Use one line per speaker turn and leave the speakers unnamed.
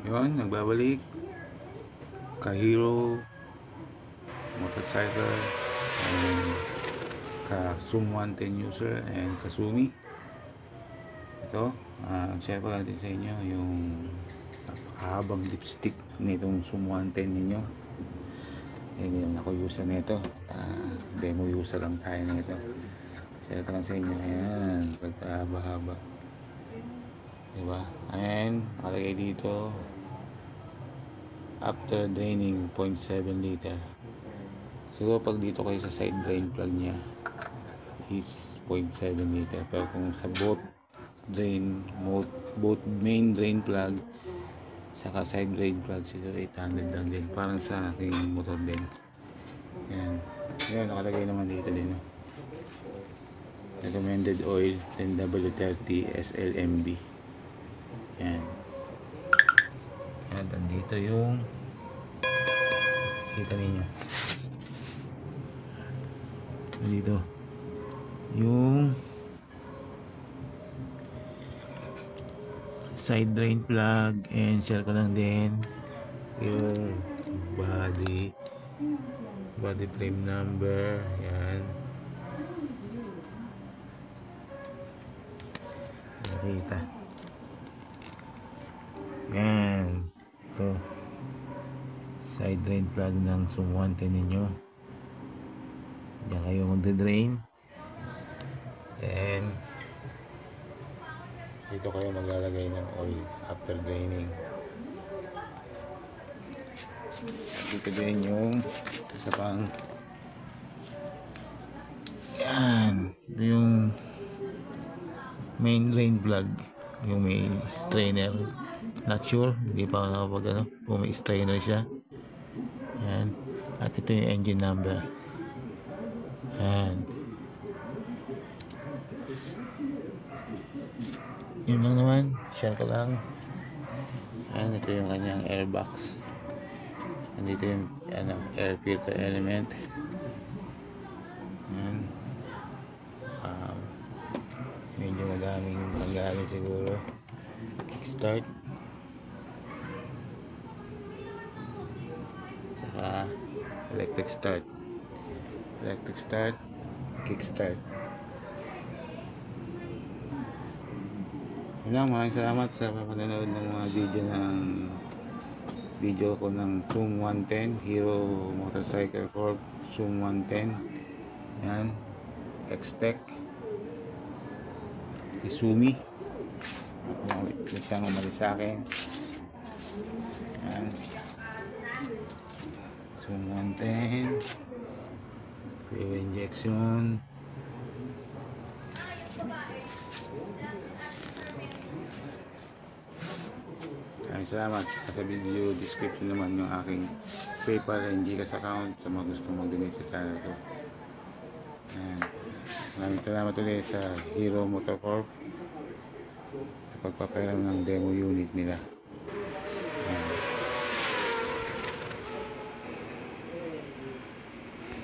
Yun, nagbabalik ka-Hero motorcycle and ka-Zoom 110 user and Kasumi. Ito, share ko lang din sa inyo yung napakahabang lipstick nitong Zoom 110 ninyo. Yan ako user nito. Demo user lang tayo nito. Share ko lang sa inyo. Ayan, pagkahaba-haba, diba? And nakalagay dito after draining 0.7 liter. Siguro pag dito kayo sa side drain plug nya is 0.7 liter, pero kung sa both main drain plug saka side drain plug, siguro 800 lang din, parang sa aking motor din. Yan, yan nakalagay naman dito din, no? Recommended oil 10W30 SLMB. Yan. Yan, dito yung kita ninyo dito yung side drain plug, and share ko lang din yung body frame number. Yan, nakita. Yan, ito side drain plug ng Zoom 110 ninyo. Diyan kayo magde-drain, then dito kayo maglalagay ng oil after draining. Dito din yung isa pang, yan, ito yung main drain plug, yung may strainer. Not sure, hindi pa ako nakapag kung may strainer siya. Yan, at ito yung engine number. Yan, yun lang naman, share ko lang. Yan, ito yung kanyang airbox. Nandito yung air filter element. Yan, medyo madaming magaling siguro. Kickstart, saka electric start, kickstart. Yun lang, maraming salamat sa panonood ng mga video ko ng Zoom 110 Hero Motorcycle Corp Zoom 110. Yan, X-Tech Kasumi. Ito siyang umalis sa akin. Yan, Zoom 110 fuel injection. Salamat. Sa video description naman yung aking PayPal and GCash account sa mga gustong mag-donate sa channel ko. Maraming salamat ulit sa Hero Motor Corp sa pagpapairam ng demo unit nila.